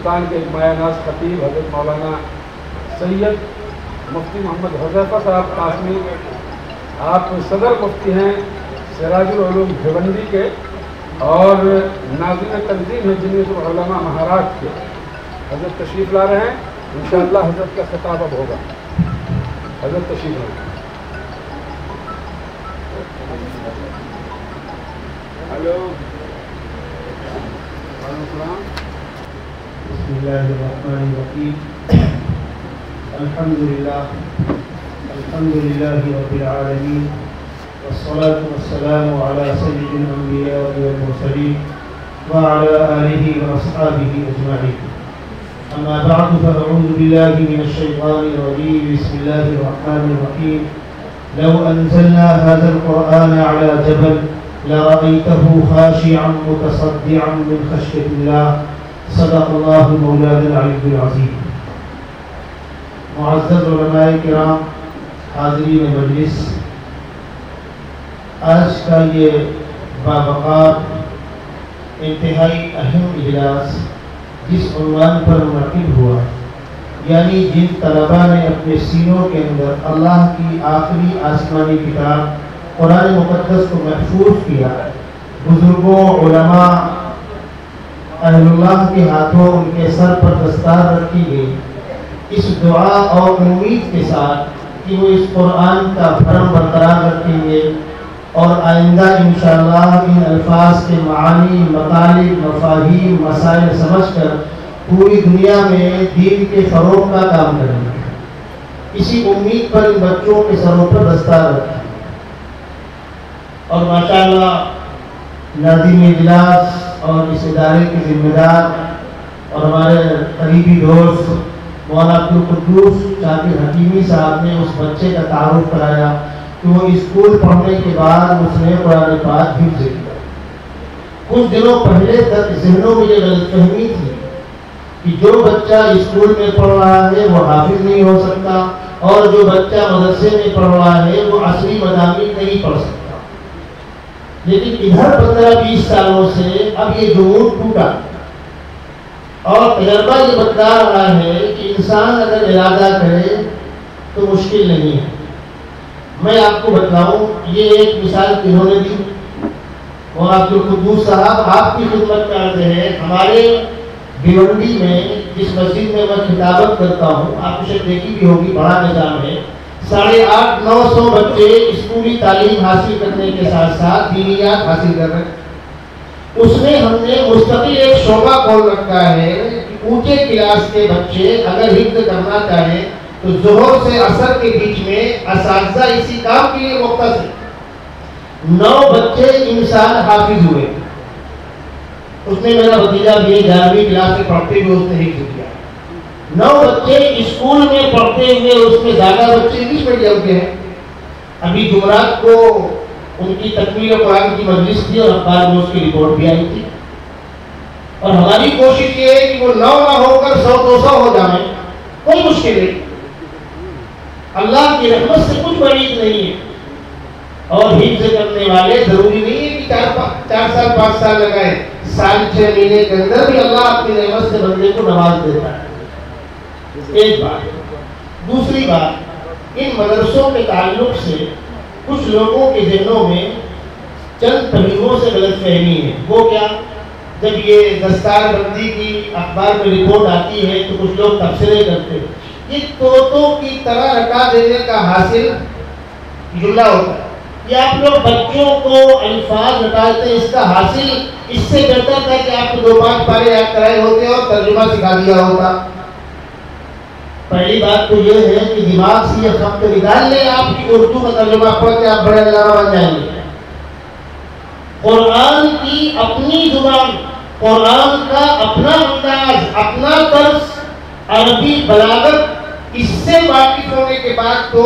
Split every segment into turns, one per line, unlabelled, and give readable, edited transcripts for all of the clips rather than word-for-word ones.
ہندوستان کے ایک مایہ ناز خطیب حضرت مولانا سید مفتی محمد حذیفہ صاحب قاسمی، آپ صدر مفتی ہیں سراج العلوم بھیونڈی کے اور ناظم تنظیم ہے جمعیت العلماء مہاراشٹر کے، حضرت تشریف لا رہے ہیں۔ انشاءاللہ حضرت کا خطاب اب ہوگا۔ حضرت تشریف لائیں۔ ہلو، وعلیکم السلام۔
بسم اللہ الرحمن الرحیم۔ الحمد للہ رب العالمین، والصلاة والسلام على سید الانبیاء والمرسلین وعلى آلہ واصحابہ اجمعین۔ اما بعد فاعوذ باللہ من الشیطان الرجیم، بسم اللہ الرحمن الرحیم۔ لو انزلنا هذا القرآن على جبل لرأيته خاشعا متصدعا من خشية الله، صدق اللہ مولانا العلی العظیم۔ معزز علماء کرام، حاضرین مجلس، آج کا یہ باوقار انتہائی اہم اجلاس جس عنوان پر منعقد ہوا، یعنی جن طلباء نے اپنے سینوں کے اندر اللہ کی آخری آسمانی کتاب قرآن مقدس کو محفوظ کیا، بزرگوں، علماء، اہل اللہ کے ہاتھوں ان کے سر پر دستار رکھی گئی، اس دعا اور امید کے ساتھ کہ وہ اس قرآن کا بھرم برقرار رکھیں گے اور آئندہ انشاءاللہ ان الفاظ کے معانی، مطالب، مفاہیم، مسائل سمجھ کر پوری دنیا میں دین کے فروغ کا کام کریں گے، اسی امید پر ان بچوں کے سروں پر دستار رکھیں۔ اور ماشاءاللہ ناظم اجلاس اور اس ادارے کے ذمہ دار اور ہمارے قریبی دوست مولانا عبدالقدوس شاکر حکیمی صاحب نے اس بچے کا تعارف کرایا کہ وہ اسکول پڑھنے کے بعد اس نے قرآن پاک حفظ کیا۔ کچھ دنوں پہلے تک ذہنوں میں یہ غلط فہمی تھی کہ جو بچہ اسکول میں پڑھ رہا ہے وہ حافظ نہیں ہو سکتا، اور جو بچہ مدرسے میں پڑھ رہا ہے وہ عصری مضامین نہیں پڑھ سکتا۔ لیکن ادھر 15-20 سالوں سے اب یہ جمود ٹوٹا اور تجربہ یہ بتلا رہا ہے کہ انسان اگر ارادہ کرے تو مشکل نہیں ہے۔ میں آپ کو بتلاؤں، یہ ایک مثال کنہوں نے دی؟ مولانا عبدالقدوس صاحب، آپ کی خدمت میں عرض ہے، ہمارے بھیونڈی میں جس مسجد میں میں خطابت کرتا ہوں، آپ نے شاید دیکھی بھی ہوگی، بڑا نظام ہے، 850-900 بچے اسکولی تعلیم حاصل کرنے کے ساتھ ساتھ دینیات حاصل کر رہے ہیں۔ اس میں ہم نے مستقل ایک شعبہ کھول رکھا ہے کہ اونچے کلاس کے بچے اگر حفظ کرنا چاہیں تو ظہر سے عصر کے بیچ میں اساتذہ اسی کام کے لیے مختص ہیں۔ 9 بچے انسان حافظ ہوئے، اس میں میرا بھتیجا بھی 11ویں کلاس میں پڑھتے ہوئے اس نے حفظ کیا۔ 9 بچے اسکول میں پڑھتے ہوئے، اس میں زیادہ بچے انگلش میڈیم کے ہیں۔ ابھی جمعرات کو ان کی تکمیل قرآن کی مجلس تھی اور اخبار میں اس کی رپورٹ بھی آئی تھی، اور ہماری کوشش یہ ہے کہ وہ 9 نہ ہو کر 100-200 ہو جائیں، کوئی مشکل نہیں، اللہ کی رحمت سے کچھ بعید نہیں ہے۔ اور حفظ کرنے والے ضروری نہیں ہے کہ 4 سال 5 سال لگائے، سال 6 مہینے کے اندر بھی اللہ اپنی رحمت سے بندے کو نواز دیتا ہے۔ ایک بات۔ دوسری بات، ان مدرسوں کے تعلق سے کچھ لوگوں کے ذہنوں میں چند پہلوؤں سے غلط فہمی ہے۔ وہ کیا؟ جب یہ دستار بندی کی اخبار میں رپورٹ آتی ہے تو کچھ لوگ تبصرے کرتے ہیں، یہ طوطوں کی طرح رٹا دینے کا حاصل جملہ ہوتا ہے، یہ آپ لوگ بچوں کو الفاظ رٹاتے ہیں، اس کا حاصل اس سے بہتر تھا کہ آپ کو 2-5 پارے یاد کرائے ہوتے اور ترجمہ سکھا دیا ہوتا۔ پہلی بات تو یہ ہے کہ دماغ سے یہ خط نکال لیں، آپ کی اردو کا ترجمہ پڑھ کے آپ بڑے علامہ بن جائیں گے۔ قرآن کی اپنی زبان، قرآن کا اپنا انداز، اپنا طرز، عربی بلاغت، اس سے واقف ہونے کے بعد تو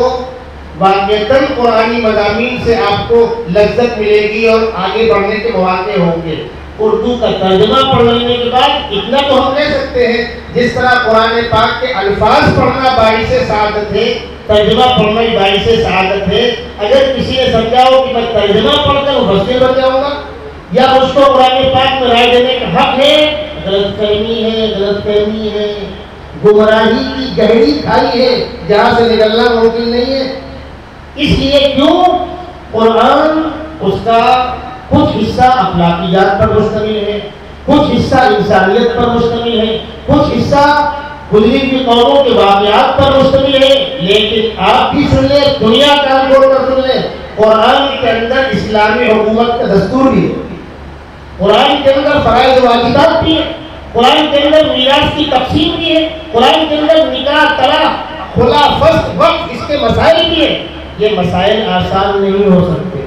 واقعتاً قرآنی مضامین سے آپ کو لذت ملے گی اور آگے بڑھنے کے مواقع ہوں گے۔ اردو کا ترجمہ پڑھ لینے کے بعد اتنا تو ہم کہہ سکتے ہیں، جس طرح قرآن پاک کے الفاظ پڑھنا باعث سعادت ہے، ترجمہ پڑھنا ہی باعث سعادت ہے۔ اگر کسی نے سمجھاؤ کہ میں ترجمہ پڑھ کر مفسر بن جاؤں گا یا مجھ کو قرآن پاک میں رائے دینے کا حق ہے، غلط فہمی ہے، گمراہی کی گہری کھائی ہے جہاں سے نکلنا ممکن نہیں ہے۔ اس لیے کیوں قرآن اس کا کچھ حصہ اخلاقیات پر مشتمل ہے، کچھ حصہ انسانیت پر مشتمل ہے، کچھ حصہ گزری ہوئی قوموں کے واقعات پر مشتمل ہے، لیکن آپ بھی سن لیں، دنیا کا چھوڑ کر سن لیں، قرآن کے اندر اسلامی حکومت کا دستور بھی ہے، قرآن کے اندر فرائض و واجبات بھی ہے، قرآن کے اندر میراث کی تقسیم بھی ہے، قرآن کے اندر نکاح، طلاق، خلا، فسخ، وقت، اس کے مسائل بھی ہیں۔ یہ مسائل آسان نہیں ہو سکتے،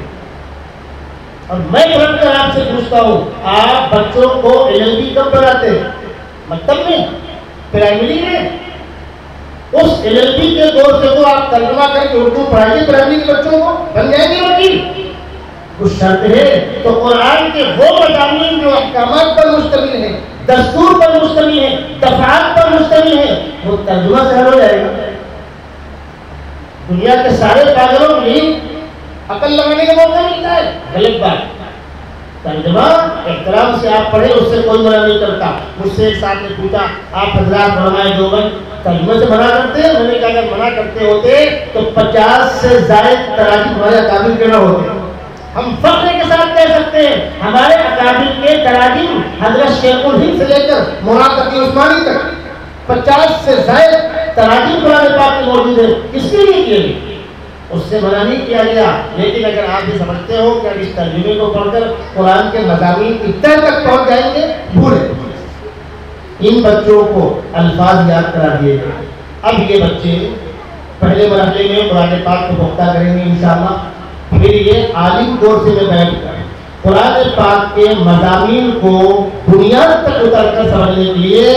اور میں رکھ کر آپ سے پوچھتا ہوں، آپ بچوں کو LLB کب بناتے ہیں؟ مکتب میں، پرائمری میں؟ اس LLB کے دور سے تو آپ ترجمہ کر کے اردو پڑھائیے پرائمری کے بچوں کو، بن جائیں گے وکیل۔ کچھ شرط ہے تو قرآن کے وہ مضامین جو احکامات پر مشتمل ہیں، دستور پر مشتمل ہے، دفعات پر مشتمل ہے، وہ ترجمہ سہل ہو جائے گا۔ دنیا کے سارے پاگلوں کو یہی عقل لگانے کا موقع ملتا ہے، غلط بات۔ ترجمہ احترام سے آپ پڑھیں، اس سے کوئی منع نہیں کرتا۔ مجھ سے ایک صاحب نے پوچھا، آپ حضرات علماء دیوبند ترجمے سے منع کرتے ہیں؟ میں نے کہا اگر منع کرتے ہوتے تو 50 سے زائد تراجم ہمارے اکابر کے نہ ہوتے۔ ہم فخر کے ساتھ کہہ سکتے ہیں ہمارے اکابر کے تراجم حضرت شیخ الہند سے لے کر مولانا تقی عثمانی تک 50 سے زائد تراجم قرآن پاک میں موجود ہیں۔ کس کے لیے کیے گئے؟ اس سے منع نہیں کیا گیا، لیکن اگر آپ یہ سمجھتے ہو کہ اب اس ترجمے کو پڑھ کر قرآن کے مضامین اتنے تک پہنچ جائیں گے، بھولے۔ ان بچوں کو الفاظ یاد کرا دیے گئے۔ اب یہ بچے پہلے مرحلے میں قرآن پاک کو پختہ کریں گے انشاءاللہ، پھر یہ عالم دور سے میں بیٹھ کر قرآن پاک کے مضامین کو بنیاد تک اتر کر سمجھنے کے لیے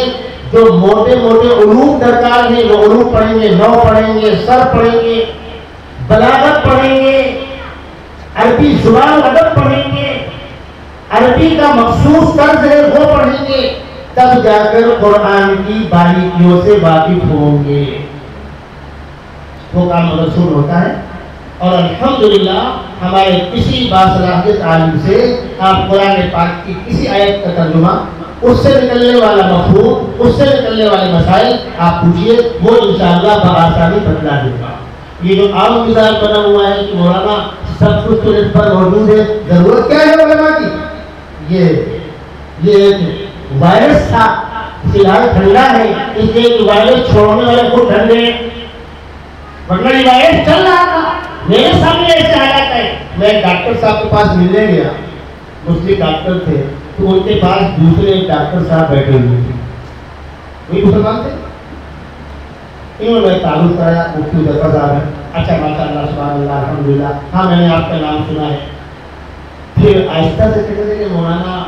جو موٹے موٹے علوم درکار ہیں وہ علوم پڑھیں گے، نو پڑھیں گے، سر پڑھیں گے، بلاغت پڑھیں گے، عربی زبان ادب پڑھیں گے، عربی کا مخصوص طرز ہے وہ پڑھیں گے، تب جا کر قرآن کی باریکیوں سے واقف ہوں گے۔ وہ کام رسول ہوتا ہے، اور الحمدللہ ہمارے کسی باصلاحیت عالم سے آپ قرآن پاک کی کسی آیت کا ترجمہ، اس سے نکلنے والا مفہوم، اس سے نکلنے والے مسائل آپ پوچھئے، وہ انشاءاللہ بآسانی بتلا دے گا۔ یہ جو عام مزاج بنا ہوا ہے کہ مولانا سب کچھ تو اس پر موجود ہے، ضرورت کیا ہے علماء کی؟ یہ ایک وائرس تھا، فی الحال ٹھنڈا ہے، اس لیے کہ وائرس چھوڑنے والے خود ٹھنڈے ہیں، ورنہ یہ وائرس چل رہا تھا۔ میرے سامنے ایسے حالات ہے، میں ایک ڈاکٹر صاحب کے پاس ملنے گیا، مسلم ڈاکٹر تھے، تو ان کے پاس دوسرے ایک ڈاکٹر صاحب بیٹھے ہوئے تھے، وہی مسلمان تھے۔ انہوں نے تعارف کرایا، مفتی ظفر صاحب ہے، اچھا ماشاء اللہ سبحان اللہ الحمدللہ، ہاں میں نے آپ کا نام سنا ہے۔ پھر آہستہ سے کہتے تھے کہ مولانا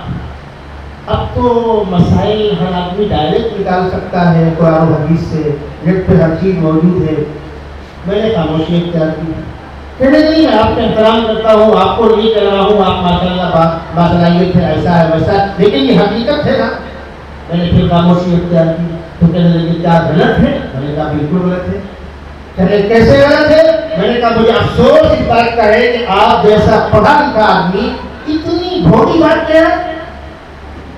اب تو مسائل ہر آدمی ڈائریکٹ نکال سکتا ہے قرآن و حدیث سے، نیٹ پہ ہر چیز موجود ہے۔ میں نے خاموشی اختیار کی، کہنے نہیں میں آپ کا احترام کرتا ہوں، آپ کو نہیں کہہ رہا ہوں آپ ماشاء اللہ باصلاحیت ہے، ایسا ہے ویسا ہے، لیکن یہ حقیقت ہے نا۔ میں نے پھر خاموشی اختیار کی، تو کہنے لگے کیا غلط ہے؟ میں نے کہا بالکل غلط ہے۔ کہنے کیسے غلط ہے؟ میں نے کہا مجھے افسوس اس بات کا ہے کہ آپ جیسا پڑھا لکھا آدمی اتنی بھوٹی بات کہہ رہا ہے۔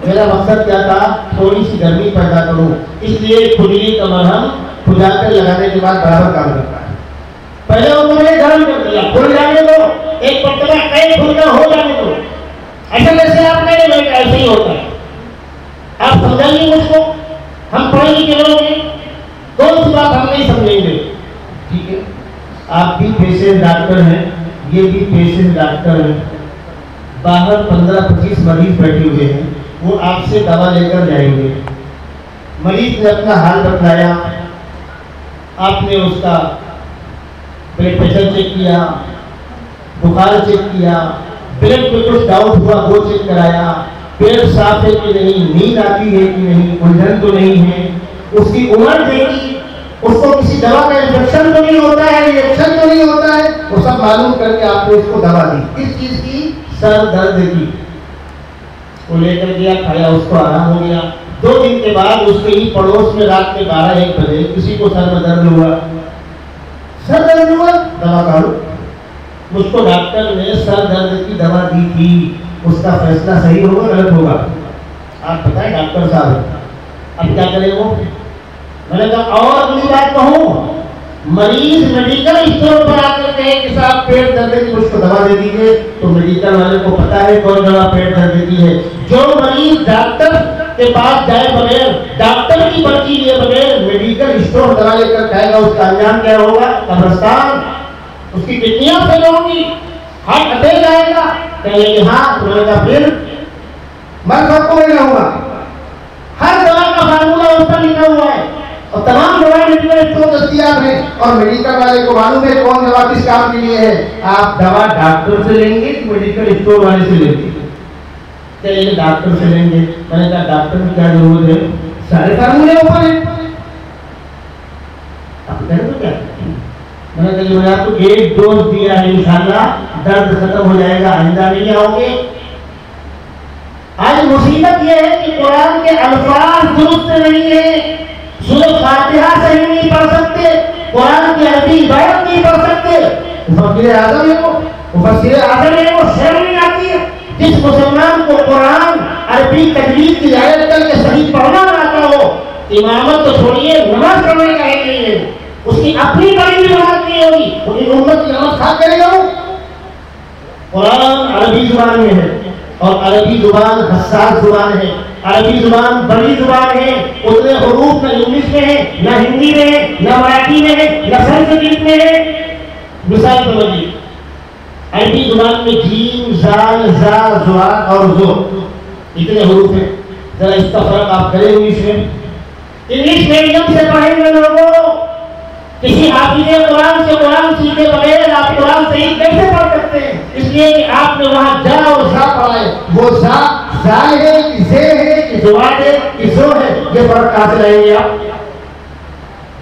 میرا مقصد کیا تھا؟ تھوڑی سی گرمی پیدا کروں، اس لیے کھجلی کا مرہم کھجا کر لگانے کے بعد برابر کام کرتا ہے۔ پہلے انہوں نے گرم کر دیا، کھل جانے دو، ایک مرتبہ کئی کھلنا ہو جانے دو، ایسا ویسے آپ نہیں لیں، ایسے ہی ہوتا ہے۔ آپ سمجھائیے مجھ کو، ہم پڑھے لکھے لوگ ہیں، کون سی بات ہم نہیں سمجھیں گے؟ ٹھیک ہے، آپ بھی پیشنٹ ڈاکٹر ہیں، یہ بھی پیشنٹ ڈاکٹر ہیں، باہر 15-25 مریض بیٹھے ہوئے ہیں، وہ آپ سے دوا لے کر جائیں گے۔ مریض نے اپنا حال بتلایا، آپ نے اس کا بلڈ پریشر چیک کیا، بخار چیک کیا، بلڈ میں کچھ ڈاؤٹ ہوا وہ چیک کرایا، پیٹ صاف ہے کہ نہیں، نیند آتی ہے کہ نہیں، الجھن تو نہیں ہے، اس کی عمر دیکھی، اس کو کسی دوا کا انفیکشن تو نہیں ہوتا ہے، ریئیکشن تو نہیں ہوتا ہے، وہ سب معلوم کر کے آپ نے اس کو دوا دی۔ کس چیز کی؟ سر درد کی۔ وہ لے کر گیا، کھایا، اس کو آرام ہو گیا۔ 2 دن کے بعد اس کے ہی پڑوس میں رات میں 12-1 بجے کسی کو سر میں درد ہوا، سر درد ہوا، دوا کھالو۔ مجھ کو ڈاکٹر نے سر درد کی دوا دی تھی، اس کا فیصلہ صحیح ہوگا غلط ہوگا؟ آپ بتائیں ڈاکٹر صاحب اب کیا کرے وہ؟ میں نے کہا اور اگلی بات کہوں، مریض میڈیکل اسٹور پر آ کر کہے کہ صاحب پیٹ درد کی مجھ کو دوا دے دیجیے، تو میڈیکل والے کو پتا ہے کون دوا پیٹ درد دیتی ہے۔ جو مریض ڈاکٹر کے پاس جائے بغیر، ڈاکٹر کی پرچی لیے بغیر میڈیکل اسٹور دوا لے کر کھائے گا، اس کا انجام کیا ہوگا؟ قبرستان۔ اس کی کڈنیاں فیل ہوں گی، ہارٹ اٹیک آئے گا، کہیں گے ہاں تو میں پھر میں سب کو نہیں رہوں گا۔ ہر دوا کا فارمولہ اس پر لکھا ہوا ہے اور تمام دوائیں میڈیکل اسٹور دستیاب ہیں، اور میڈیکل والے کو معلوم ہے کون دوا کس کام کے لیے ہے۔ آپ دوا ڈاکٹر سے لیں گے کہ میڈیکل اسٹور والے سے لیں گے؟ چلیے ڈاکٹر سے لیں گے۔ میں نے کہا ڈاکٹر کی کیا ضرورت ہے، سارے فارمولے اوپر ہیں، آپ کہہ رہے تو کیا؟ میں نے کہا آپ کو ایک ڈوز دیا ہے، انشاءاللہ درد ختم ہو جائے گا، آئندہ نہیں آؤ گے۔ آج مصیبت یہ ہے کہ قرآن کے الفاظ درست نہیں ہیں، سورۃ فاتحہ صحیح نہیں پڑھ سکتے، قرآن کی عربی عبارت نہیں پڑھ سکتے۔ مفسر اعظم ہے وہ شرم نہیں آتی ہے۔ جس مسلمان کو قرآن عربی تجوید کی رعایت کر کے صحیح پڑھنا آتا ہو، امامت تو چھوڑیے نماز پڑھنے کا ہے نہیں ہے، اس کی اپنی بڑی بھی نماز نہیں ہوگی، ان امت کی نماز کھا کرے گا وہ۔ قرآن عربی زبان میں ہے، اور عربی زبان حساس زبان ہے، عربی زبان بڑی زبان ہے، اتنے حروف نہ انگلش میں ہے، نہ ہندی میں ہے، نہ مراٹھی میں ہے، نہ سنسکرت میں ہے۔ مثال سمجھیے، عربی زبان میں جیم، زال، زا، زوا اور زو اتنے حروف ہیں، ذرا اس کا فرق آپ کریں انگلش میں۔ انگلش میڈیم سے پڑھیں گے لوگوں، کسی حافظ قرآن سے قرآن سیکھے بغیر آپ قرآن صحیح کیسے پڑھ سکتے ہیں؟ اس لیے کہ آپ نے وہاں جا اور زا پڑھا ہے، وہ زا زال ہے کہ زے ہے کہ زواد ہے کہ زو ہے، یہ فرق کہاں سے لائیں گے آپ؟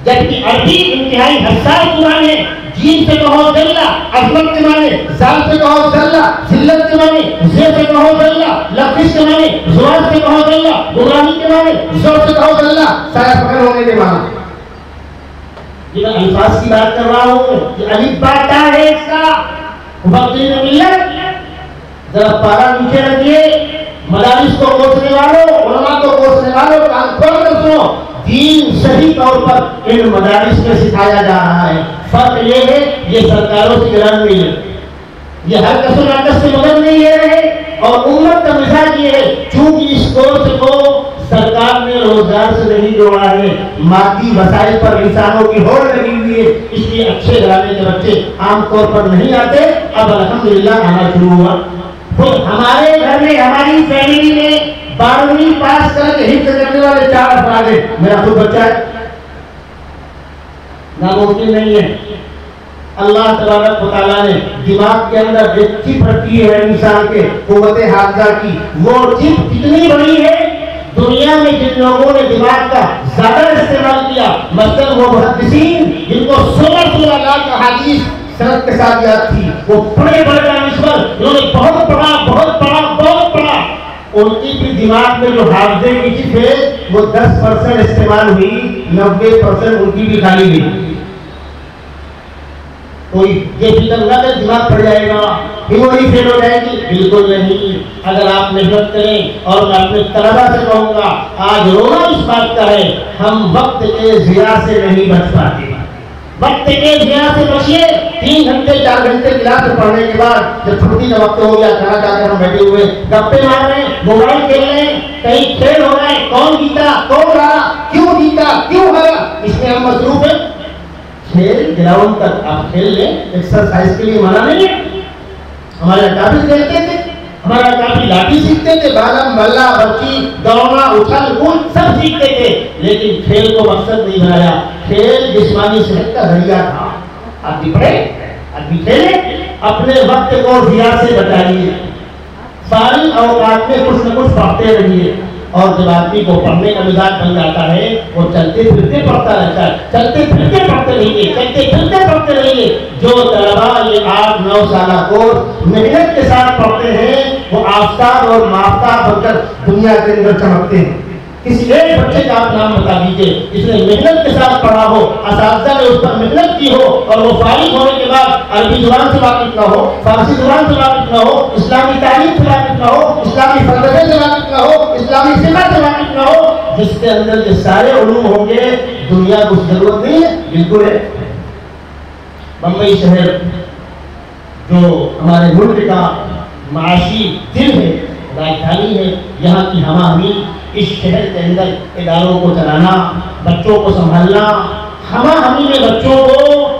جبکہ عربی انتہائی حساس زبان ہے، جیم سے کہو ذلہ عظمت کے معنی، زال سے کہو ذلہ ذلت کے معنی، زے سے کہو ذلہ لفظ کے معنی، زواد سے کہو ذلہ گمراہی کے معنی، زو سے کہو ذلہ سایہ پکڑ ہونے کے معنی۔ یہ میں الفاظ کی بات کر رہا ہوں، یہ الف با تا ہے اس کا۔ مفسرین ملت ذرا پارا نیچے رکھیے، مدارس کو کوسنے والوں، علماء کو کوسنے والوں، کان کھول کر سنو، دین صحیح طور پر ان مدارس میں سکھایا جا رہا ہے۔ فرق یہ ہے یہ سرکاروں سے گران نہیں ہے، یہ ہر کس و ناقص سے مدد نہیں لے رہے، اور امت کا مزاج یہ ہے چونکہ اس کورس کو سرکار نے روزگار سے نہیں جوڑا ہے، مادی وسائل پر انسانوں کی ہوڑ لگی ہوئی ہے، اس لیے اچھے گھرانے کے بچے عام طور پر نہیں آتے، اب الحمدللہ آنا شروع ہوا۔ پھر ہمارے گھر میں ہماری فیملی میں 12ویں پاس کر کے حفظ کرنے والے 4 افراد ہیں، میرا خود بچہ ہے، ناممکن نہیں ہے۔ اللہ تبارک و تعالیٰ نے دماغ کے اندر ایک چپ رکھی ہے انسان کے قوت حافظہ کی، وہ چپ کتنی بڑی ہے، دنیا میں جن لوگوں نے دماغ کا زیادہ استعمال کیا، مثلاً وہ محدثین جن کو 16 لاکھ احادیث سند کے ساتھ یاد تھی، وہ بڑے بڑے دانشور انہوں نے بہت پڑھا، ان کی بھی دماغ میں جو حافظے کی چپ ہے وہ 10% استعمال ہوئی، 90% ان کی بھی خالی گئی۔ کوئی یہ فکر نہ کہ دماغ پڑ جائے گا، میموری فیل ہو جائے گی، بالکل نہیں۔ اگر آپ محنت کریں، اور میں اپنے طلبا سے کہوں گا آج رونا اس بات کا ہے ہم وقت کے ضیاع سے نہیں بچ پاتے، وقت کے ضیاع سے بچیے۔ 3 گھنٹے 4 گھنٹے کلاس میں پڑھنے کے بعد جب چھٹی کا وقت ہو گیا، کھانا کھا کر ہم بیٹھے ہوئے گپے مار رہے ہیں، موبائل کھیل رہے ہیں، کہیں کھیل ہو رہا ہے، کون جیتا کون ہارا، کیوں جیتا کیوں ہارا، اس میں ہم مصروف ہیں۔ کھیل گراؤنڈ تک آپ کھیل لیں، ایکسرسائز کے لیے منع نہیں ہے۔ ہمارے اکابر کھیلتے تھے، ہمارے اکابر لاٹھی سیکھتے تھے، بالم بلہ برچی دوڑنا اچھل کود سب سیکھتے تھے، لیکن کھیل کو مقصد نہیں بنایا۔ کھیل جسمانی صحت کا ذریعہ تھا۔ آپ بھی پڑھیں، آپ بھی کھیلیں، اپنے وقت کو ضیاع سے بچائیے، فارغ اوقات میں کچھ نہ کچھ پڑھتے رہیے۔ اور جب آدمی کو پڑھنے کا مزاج بن جاتا ہے وہ چلتے پھرتے پڑھتا رہتا ہے، چلتے پھرتے پڑھتے رہیے، چلتے پھرتے پڑھتے رہیے۔ جو طلباء یہ 8-9 سالہ کورس محنت کے ساتھ پڑھتے ہیں وہ آفتاب اور مافتاب بن کر دنیا کے اندر چمکتے ہیں۔ کسی ایک بچے کا آپ نام بتا دیجیے جس نے محنت کے ساتھ پڑھا ہو، اساتذہ نے اس پر محنت کی ہو، اور وہ فارغ ہونے کے بعد عربی زبان سے واقف نہ ہو، فارسی زبان سے واقف نہ ہو، اسلامی تعلیم سے واقف نہ ہو، اسلامی فلسفے سے واقف نہ ہو، اسلامی فقہ جس کے اندر یہ سارے علوم ہوں گے دنیا کو ضرورت نہیں ہے. بالکل ہے. بمبئی شہر جو ہمارے ملک کا معاشی دل ہے، راجدھانی ہے، یہاں کی ہمہ ہمی، اس شہر کے اندر اداروں کو چلانا، بچوں کو سنبھالنا، ہمہ ہمی میں بچوں کو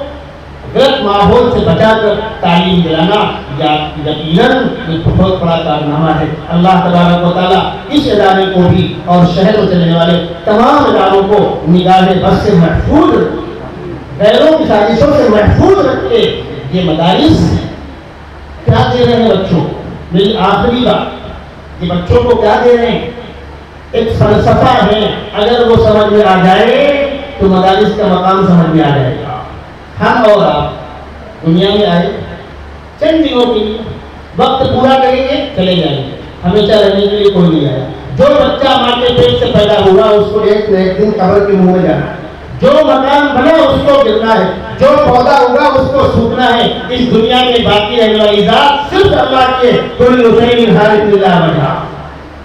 غلط ماحول سے بچا کر تعلیم دلانا، یقیناً یہ بہت بڑا کارنامہ ہے. اللہ تبارک و تعالیٰ اس ادارے کو بھی اور شہر میں چلنے والے تمام اداروں کو نگاہ بد سے محفوظ رکھے، غیروں کی سازشوں سے محفوظ رکھے. یہ مدارس کیا دے رہے ہیں بچوں کو؟ میری آخری بات، یہ بچوں کو کیا دے رہے ہیں؟ ایک فلسفہ ہے، اگر وہ سمجھ میں آ جائے تو مدارس کا مقام سمجھ میں آ جائے گا. ہم اور آپ دنیا میں آئے چند دنوں کے لیے، وقت پورا کریں گے چلے جائیں گے، ہمیشہ رہنے کے لیے کوئی نہیں آیا. جو بچہ ماں کے پیٹ سے پیدا ہوا اس کو ایک نہ ایک دن قبر کے منہ میں جانا ہے. جو مکان بنا اس کو گرنا ہے، جو پودا ہوگا اس کو سوکھنا ہے. اس دنیا میں باقی رہنے والی ذات صرف اللہ کی ہے. کل شیء ہالک الا وجہہ.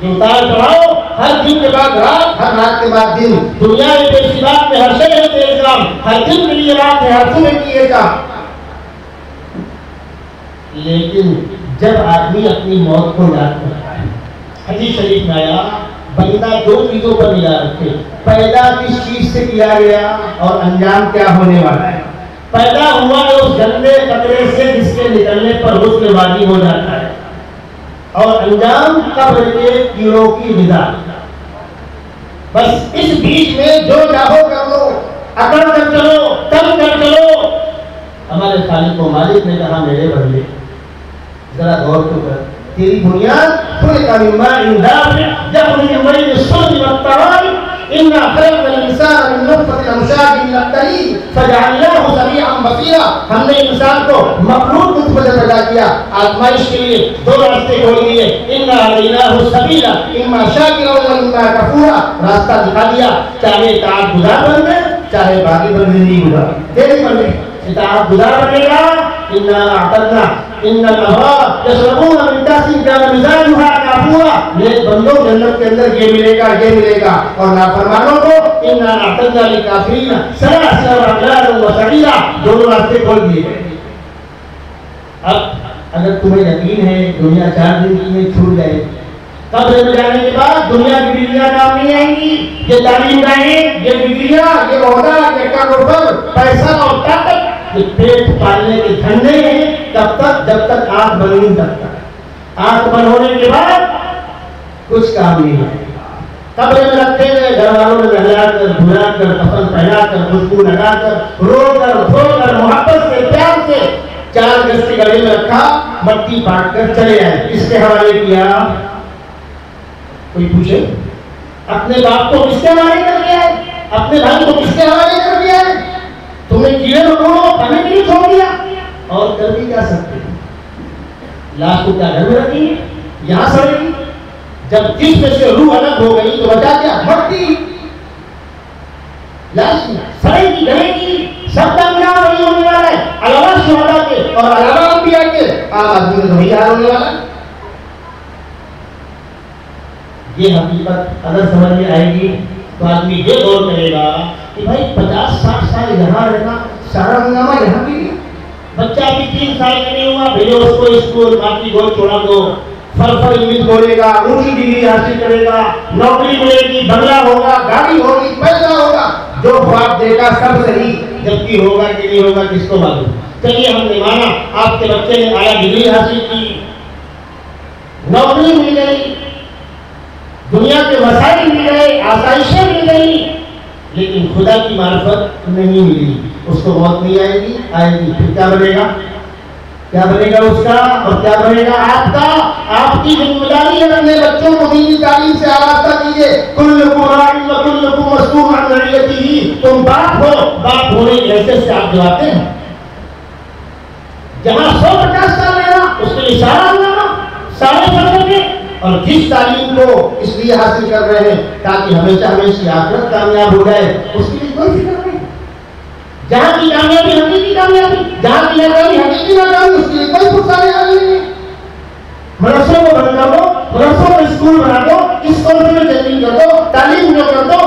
یہ اتار چڑھاؤ ہر دن کے بعد رات، ہر رات کے بعد دن. دنیا میں پیشی بات میں ہر شے ہے الزام، ہر دن کے لیے رات ہے، ہر صبح کی ایک کام. لیکن جب آدمی اپنی موت کو یاد کرتا ہے، حدیث شریف میں آیا بندہ دو چیزوں پر نگاہ رکھے، پیدا کس چیز سے کیا گیا اور انجام کیا ہونے والا ہے. پیدا ہوا ہے اس گندے قطرے سے جس کے نکلنے پر غسل واجب ہو جاتا ہے، اور انجام قبر کے کیڑوں کی غذا. بس اس بیچ میں جو چاہو کر لو، اکڑ کر چلو، تنگ کر چلو. ہمارے خالق و مالک نے کہا میرے بندے ذرا غور تو کر، تیری بنیاد خلق من ماء دافق یخرج من بین الصلب والترائب انا خلقنا الانسان من نطفة امشاج نبتليه فجعلناه سميعا بصيرا. ہم نے انسان کو مخلوق نطفے سے پیدا کیا، آزمائش کے لیے دو راستے کھول دیے. انا ہدیناہ السبیل اما شاکرا واما کفورا. راستہ دکھا دیا، چاہے اطاعت گزار بن جائے چاہے باقی بندے نہیں گزار. تیری مرضی، اطاعت گزار بنے گا. انا اعتدنا ان الابرار یشربون من کأس کان مزاجها کافورا. نیک بندوں جنت کے اندر یہ ملے گا یہ ملے گا، اور نافرمانوں کو انا اعتدنا للکافرین سلاسل واغلالا وسعیرا. دونوں راستے کھول دیے گئے. اب اگر تمہیں یقین ہے دنیا 4 دن کی میں چھوٹ جائے، قبر میں جانے کے بعد دنیا کی ڈگریاں کام نہیں آئیں گی. یہ تعلیم گاہیں، یہ ڈگریاں، یہ عہدہ، یہ کاروبار، پیسہ اور طاقت یہ پیٹ پالنے کے دھندے ہیں. تب تک جب تک آنکھ بند نہیں کرتا. آنکھ بند ہونے کے بعد کچھ کام نہیں ہے. قبر میں رکھتے ہوئے گھر والوں نے نہلا کر دھلا کر کفن پہنا کر خوشبو لگا کر رو کر دھو کر محبت سے پیار سے 4 گز کے گلے میں رکھا، مٹی بانٹ کر چلے آئے. اس کے حوالے کیا. کوئی پوچھے اپنے باپ کو کس کے حوالے کر دیا ہے؟ اپنے بھائی کو کس کے حوالے کر دیا ہے؟ تم نے کیڑے مکوڑوں کھانے کے لیے چھوڑ دیا. اور کر بھی کیا سکتے ہیں؟ لاش کو کیا گھر میں رکھی ہے؟ یہاں سڑے گی. جب جسم سے روح الگ ہو گئی تو بچا کیا؟ مٹی. لاش سڑے گی، گلے گی، سب کا انجام وہی ہونے والا ہے. علاوہ شہداء کے اور علاوہ انبیاء کے عام آدمی کو وہی حال ہونے والا ہے. یہ حقیقت اگر سمجھ میں آئے گی تو آدمی یہ غور کرے گا کہ بھائی 50-60 سال یہاں رہنا، سارا ہنگامہ یہاں کے لیے. بچہ بھی 3 سال کا نہیں ہوا، بھیجو اس کو اسکول، باقی گول چھوڑا دو. فر انگلش بولے گا، اونچی ڈگری حاصل کرے گا، نوکری ملے گی، بنگلہ ہوگا، گاڑی ہوگی، پیسہ ہوگا، جو خواب دیکھا سب صحیح. جبکہ ہوگا کہ نہیں ہوگا کس کو معلوم. چلیے ہم نے مانا آپ کے بچے نے اعلیٰ ڈگری حاصل کی، نوکری مل گئی، دنیا کے وسائل مل گئے، آسائشیں مل گئی، لیکن خدا کی معرفت نہیں ملی. اس کو موت نہیں آئے گی، آئے گی. پھر کیا بنے گا؟ کیا بنے گا اس کا اور کیا بنے گا آپ کا؟ آپ کی ذمہ داری ہے اپنے بچوں کو دینی تعلیم سے آراستہ کیجیے. کلکم راع و کلکم مسئول عن رعیتہ. تم باپ ہو، باپ ہونے کی حیثیت سے آپ جواتے ہیں. جہاں 150 سال لینا اس کے لیے سارا ہونا، سارے سفر میں. اور جس تعلیم کو اس لیے حاصل کر رہے ہیں تاکہ ہمیشہ ہمیشہ آخرت کامیاب ہو جائے، اس کے لیے کوئی فکر نہیں. جہاں کی کامیابی حقیقی کامیابی، جہاں کی ناکامی حقیقی ناکامی، اس کے لیے کوئی پرسانی حل نہیں ہے. مدرسوں کو بند کر دو، مدرسوں کو اسکول بنا دو، اسکول میں چیکنگ کر دو، تعلیم جو کر دو،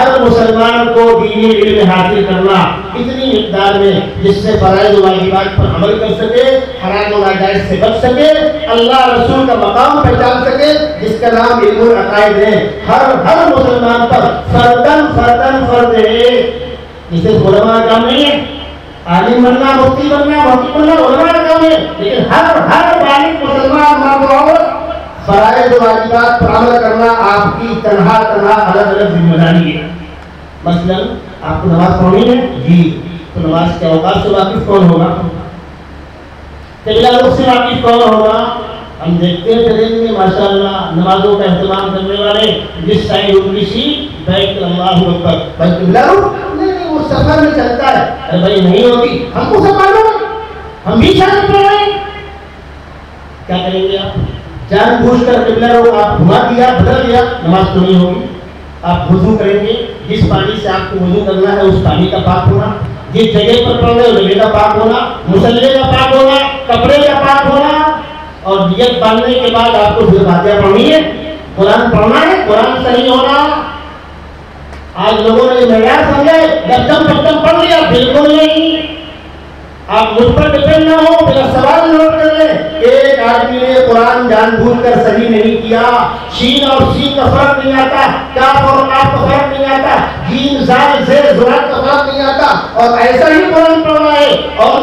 ہر مسلمان کو دینی علم حاصل کرنا اتنی مقدار میں جس سے فرائض و واجبات پر عمل کر سکے، حرام و ناجائز سے بچ سکے، اللہ رسول کا مقام پہچان سکے، جس کا نام علم العقائد ہے۔ ہر مسلمان پر فردن فرض ہے۔ اسے علماء کا کام نہیں ہے، عالم بننا، مفتی بننا، محقق بننا علماء کا کام ہے، لیکن ہر بالغ مسلمان مرد و عورت فرائض و واجبات پر عمل کرنا آپ کی تنہا الگ الگ ذمہ داری ہے۔ مثلا آپ کو نماز پڑھنی ہے جی، تو نماز کے اوقات سے واقف کون ہوگا؟ قبلہ رخ سے واقف کون ہوگا؟ ہم دیکھتے ہیں ٹرین میں ماشاءاللہ نمازوں کا اہتمام کرنے والے جس سائڈ انگلی سی بیت اللہ اکبر، بھائی قبلہ رخ نہیں، وہ سفر میں چلتا ہے، ارے بھائی نہیں ہوگی، ہم کو سب معلوم ہے، ہم بھی شامل پڑھ رہے ہیں، کیا کریں گے آپ؟ جان بوجھ کر قبلہ رخ آپ گھما دیا، بدل دیا، نماز تو نہیں ہوگی۔ آپ وضو کریں گے، جس پانی سے آپ کو وضو کرنا ہے اس پانی کا پاک ہونا، جس جگہ پر پڑھ رہے اس جگہ کا پاک ہونا، مصلے کا پاک ہونا، کپڑے کا پاک ہونا، اور نیت باندھنے کے بعد آپ کو پھر فاتحہ پڑھنی ہے، قرآن پڑھنا ہے، قرآن صحیح ہونا۔ آج لوگوں نے معیار سمجھا ہے، دم پڑھ لیا، بالکل نہیں۔ آپ مجھ پر ڈپینڈ نہ ہو، میرا سوال نوٹ کر لیں، ایک آدمی نے قرآن جان بوجھ کر صحیح نہیں کیا، شین اور سین کا فرق نہیں آتا، کاف اور قاف کا فرق نہیں آتا، جیم زال زیر زرات کا فرق نہیں آتا، اور ایسا ہی قرآن پڑھنا ہے اور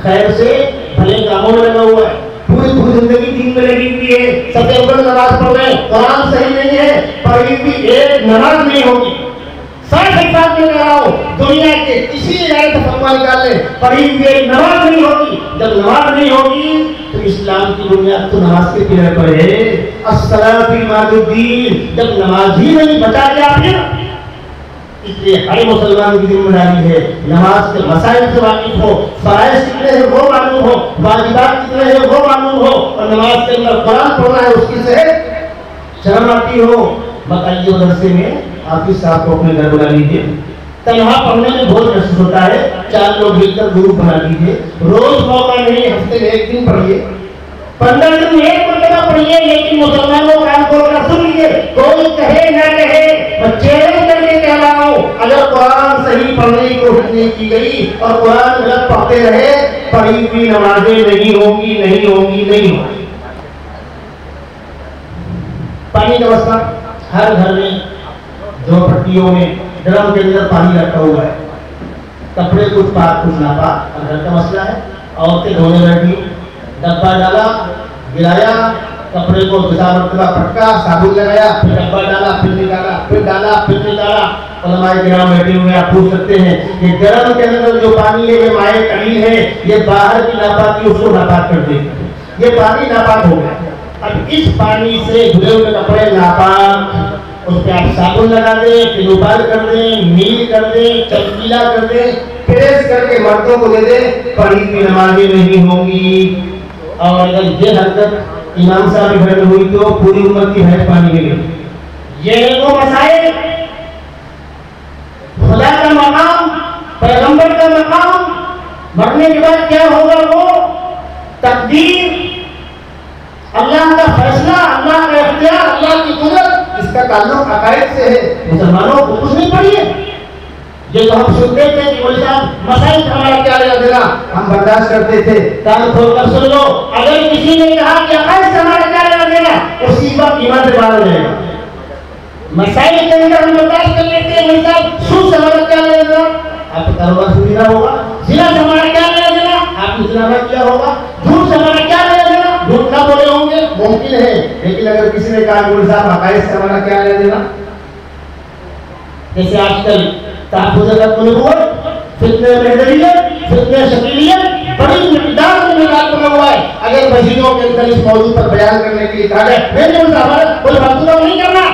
خیر سے بھلے کاموں میں لگا ہوا ہے، پوری زندگی دین میں لگی ہوئی ہے، سب سے اوپر نماز پڑھ رہے ہیں، قرآن صحیح نہیں ہے، پڑھی بھی ایک نماز نہیں ہوگی۔ ساتھ میں کہہ رہا ہوں، دنیا کے کسی ادارے سے فتویٰ نکال لیں، پڑھی ہوئی ایک نماز نہیں ہوگی۔ جب نماز نہیں ہوگی تو اسلام کی بنیاد تو نماز کے پیرے پر ہے، الصلاۃ عماد الدین، جب نماز ہی نہیں بچا دیا پھر۔ اس لیے ہر مسلمان کی ذمہ داری ہے نماز کے مسائل سے واقف ہو، فرائض کتنے ہیں وہ معلوم ہو، واجبات کتنے ہیں وہ معلوم ہو، اور نماز کے اندر قرآن پڑھنا ہے اس کی صحت شرم آتی ہو۔ بتائیے مدرسے میں حافظ صاحب کو اپنے گھر بلا لیجیے، تنہا پڑھنے میں بہت محسوس ہوتا ہے، 4 لوگ مل کر گروپ بنا لیجیے، روز موقع نہیں، ہفتے میں 1 دن پڑھیے، 15 دن میں 1 مرتبہ پڑھیے، لیکن مسلمانوں کام کو سن لیجیے، کوئی کہے نہ کہے، میں چیلنج کر کے کہہ رہا ہوں، اگر قرآن صحیح پڑھنے کی کوشش نہیں کی گئی اور قرآن غلط پڑھتے رہے، پڑھی ہوئی نمازیں نہیں ہوگی۔ پانی کا مسئلہ ہر گھر میں، دو پٹیوں میں ڈرم کے اندر پانی رکھا ہوا ہے، کپڑے کچھ پاک کچھ ناپاک، گھر کا مسئلہ ہے، عورتیں دھونے بیٹھی، ڈبہ ڈالا، گرایا، کپڑے کو 10 مرتبہ پٹکا، صابن لگایا، پھر ڈبہ ڈالا، پھر نکالا، پھر ڈالا، پھر نکالا۔ علماء کرام بیٹھے ہوئے، آپ پوچھ سکتے ہیں کہ ڈرم کے اندر جو پانی ہے یہ مائع قلیل ہے، یہ باہر کی ناپاکی اس کو ناپاک کر دے گا، یہ پانی ناپاک ہو گیا۔ اب اس پانی سے دھلے ہوئے کپڑے ناپاک، اس پہ آپ صابن لگا دیں، پلوبال کر دیں، میل کر دیں، چمکیلا کر دیں، پریس کر کے مردوں کو دے دیں، پڑھی ہوئی نمازیں نہیں ہوں گی۔ اور اگر یہ حرکت امام صاحب کے گھر میں ہوئی تو پوری امت کی حیض پانی میں گئی۔ یہ وہ مسائل، خدا کا مقام، پیغمبر کا مقام، مرنے کے بعد کیا ہوگا وہ تقدیر، اللہ کا فیصلہ، اللہ کا اختیار، اللہ کی قدرت، اس کا تعلق عقائد سے ہے۔ مسلمانوں کو کچھ نہیں پڑھیے، یہ تو ہم سنتے تھے کہ مولوی صاحب مسائل ہمارا کیا لینا دینا، ہم برداشت کرتے تھے، کان کھول کر سن لو، اگر کسی نے کہا کہ عقائد سے ہمارا کیا لینا دینا، اسی وقت ایمان سے باہر ہو جائے گا۔ مسائل کے اندر ہم برداشت کر لیتے ہیں، مولوی صاحب سود سے ہمارا کیا لینا دینا، آپ کا کاروبار سودیدہ ہوگا، زنا سے ہمارا کیا لینا دینا، آپ نے زنا کیا ہوگا، جھوٹ سے ہمارا کیا لینا دینا، جھوٹ نہ بولے ہوں گے، ممکن ہے، لیکن اگر کسی نے کہا مولوی صاحب عقائد سے ہمارا کیا لینا دینا، جیسے آج کل تحفظ نبوت، فتنہ محدریت، فتنہ شکیلیت، بڑی مقدار میں نظام بنا ہوا ہے۔ اگر مسجدوں کے اندر اس موضوع پر بیان کرنے کے لیے کہا جائے، میرے ہمارا کوئی منصوبہ نہیں کرنا،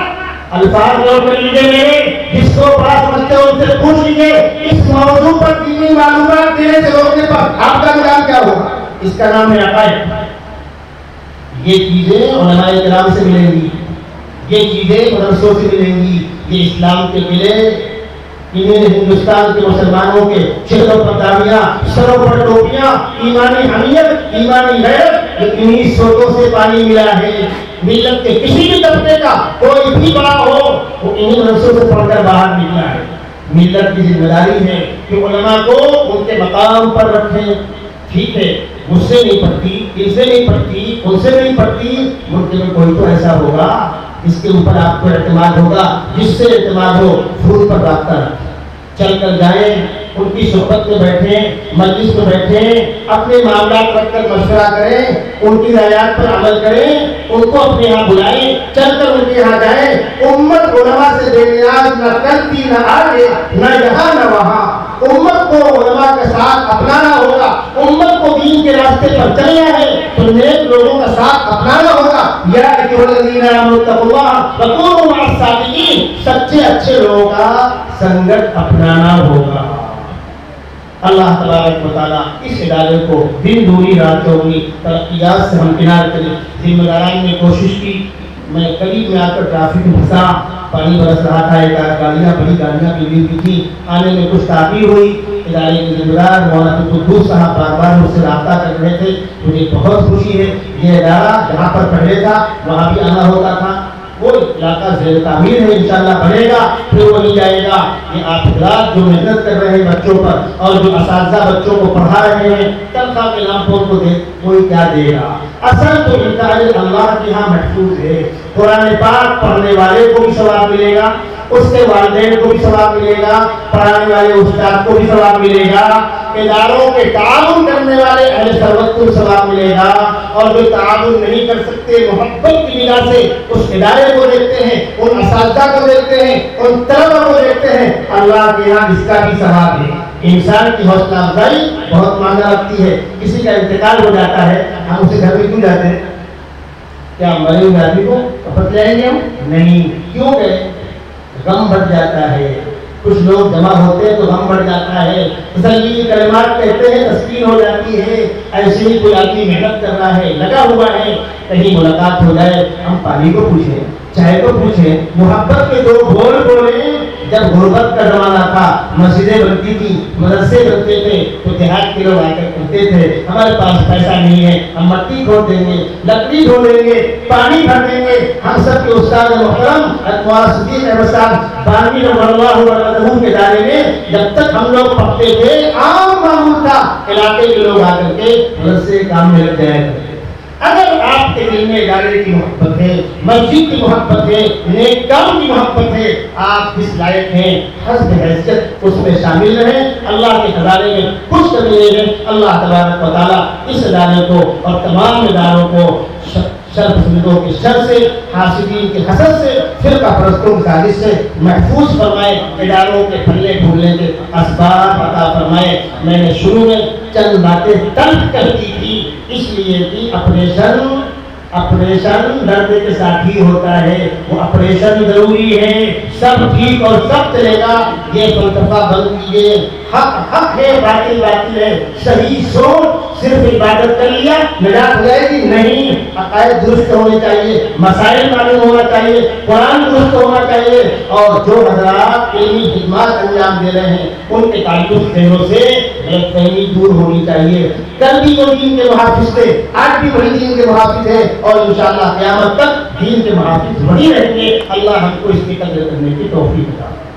الفاظ نوٹ کر لیجیے میرے، جس کو بڑا سمجھتے ہو ان سے پوچھ لیجیے، اس موضوع پر دینی معلومات دینے سے روکنے پر آپ کا نظام کیا ہوگا؟ اس کا نام ہے عقائد۔ یہ چیزیں علماء کرام سے ملیں گی، یہ چیزیں مدرسوں سے ملیں گی، یہ اسلام کے قلعے، انہیں ہندوستان کے مسلمانوں کے چہروں پر داڑیاں، سروں پر ٹوپیاں، ایمانی حمیت، ایمانی غیرت، یہ انہی سوتوں سے پانی ملا ہے. ملت کے کسی بھی طبقے کا کوئی بھی بڑا ہو وہ انہی منصوب سے پڑھ کر باہر نکلا ہے. ملت کی ذمہ داری ہے کہ علماء کو ان کے مقام پر رکھیں. ٹھیک ہے, مجھ سے نہیں پڑھتی, ان سے نہیں پڑھتی, ان سے نہیں پڑھتی, ملک میں کوئی تو ایسا ہوگا جس کے اوپر آپ کو اعتماد ہوگا, جس سے اعتماد ہو فون پر رابطہ رکھیں, چل کر جائیں, ان کی صحبت میں بیٹھیں, مجلس میں بیٹھیں, اپنے معاملات رکھ کر مشورہ کریں, ان کی رعایات پر عمل کریں, ان کو اپنے یہاں بلائیں, چل کر ان کے یہاں جائیں. امت علماء سے بے نیاز نہ کرتی, نہ آگے نہ یہاں نہ وہاں. امت کو علماء کے ساتھ اپنانا ہوگا, امت کو دین کے راستے پر چلنا ہے تو نیک لوگوں کا ساتھ اپنانا ہوگا. یا ایھا الذین آمنوا اتقوا اللہ وکونوا مع الصادقین, سچے اچھے لوگوں کا سنگت اپنانا ہوگا. اللہ تبارک و تعالیٰ اس ادارے کو دن دوری رات چوگنی ترقیات سے ہمکنار کرے. ذمہ داران نے کوشش کی, میں قریب میں آ کر ٹرافک میں پھنسا, پانی برس رہا تھا, ایک گاڑیاں بڑی گاڑیاں بھی ہوئی تھی, آنے میں کچھ تاخیر ہوئی. ادارے کے ذمہ دار مولانا قدوس صاحب بار بار مجھ سے رابطہ کر رہے تھے. مجھے بہت خوشی ہے, یہ ادارہ جہاں پر پڑھے تھا وہاں بھی آنا ہوتا تھا, وہ علاقہ زیر تعمیر ہے, انشاءاللہ بنے گا, پھر وہی جائے گا. یہ آپ حضرات جو محنت کر رہے ہیں بچوں پر اور جو اساتذہ بچوں کو پڑھا رہے ہیں, تنخواہ کے نام پر کو دے کوئی کیا دے گا؟ اصل تو ان کا اجر اللہ کے ہاں محفوظ ہے. قرآن پاک پڑھنے والے کو بھی ثواب ملے گا, اس کے والدین کو بھی ثواب ملے گا, پڑھانے والے استاد کو بھی ثواب ملے گا, اداروں کے تعاون کرنے والے اہل ثروت کو ثواب ملے گا, اور جو تعاون نہیں کر سکتے محبت کی بنا سے اس ادارے کو دیکھتے ہیں, ان اساتذہ کو دیکھتے ہیں, ان طلبہ کو دیکھتے ہیں, اللہ کے یہاں اس کا بھی ثواب ہے. انسان کی حوصلہ افزائی بہت معنی رکھتی ہے. کسی کا انتقال ہو جاتا ہے, ہم اسے گھر میں کیوں جاتے ہیں؟ کیا مرے ہوئے آدمی کو واپس لے آئیں گے ہم؟ نہیں. کیوں گئے؟ غم بڑھ جاتا ہے. کچھ لوگ جمع ہوتے ہیں تو غم بڑھ جاتا ہے, تسلی کے کلمات کہتے ہیں تسکین ہو جاتی ہے. ایسے ہی کوئی آدمی محنت کر رہا ہے, لگا ہوا ہے, کہیں ملاقات ہو جائے, ہم پانی کو پوچھیں, چائے کو پوچھیں, محبت کے دو بول بولیں. جب غربت کا زمانہ تھا, مسجدیں بنتی تھی, مدرسے بنتے تھے, تو دیہات کے لوگ آ کر کہتے تھے ہمارے پاس پیسہ نہیں ہے, ہم مٹی کھود دیں گے, لکڑی دھو دیں گے, پانی بھر دیں گے. ہم سب کے استاد محترم مولانا صدیق احمد صاحب بانوی نمبر اللہ کے دائرے میں جب تک ہم لوگ پڑھتے تھے, عام معمول تھا علاقے کے لوگ آ کر کے مدرسے کام میں لگ جایا کرتے. اگر آپ کے دل میں ادارے کی محبت ہے, مسجد کی محبت ہے, نیک کام کی محبت ہے, آپ کس لائق ہیں, حسب حیثیت اس میں شامل رہیں. اللہ کے خزانے میں کچھ کمی نہیں ہے. اللہ تبارک و تعالیٰ اس ادارے کو اور تمام اداروں کو شر پسندوں کے شر سے, حاسدین کے حسد سے, فرقہ پرستوں کی سازش سے محفوظ فرمائے. اداروں کے پھلنے پھولنے کے اسباب عطا فرمائے. میں نے شروع میں چند باتیں تلخ کر دی تھی, اس لیے کہ اپریشن درد کے ساتھ ہی ہوتا ہے. وہ اپریشن ضروری ہے, سب ٹھیک اور سب چلے گا. یہ فلسفہ بند کیجیے, حق حق ہے, باطل باطل ہے. صحیح سوچ, صرف عبادت کر لیا نجات ہو جائے گی؟ نہیں. عقائد درست ہونے چاہیے, مسائل معلوم ہونا چاہیے, قرآن درست ہونا چاہیے. اور جو حضرات علمی خدمات انجام دے رہے ہیں ان کے تعلق ذہنوں سے غلط فہمی دور ہونی چاہیے. کل بھی وہ دین کے محافظ تھے, آج بھی وہی دین کے محافظ ہیں, اور انشاءاللہ قیامت تک دین کے محافظ وہی رہیں گے. اللہ ہم کو اس کی قدر کرنے کی توفیق عطا فرمائے.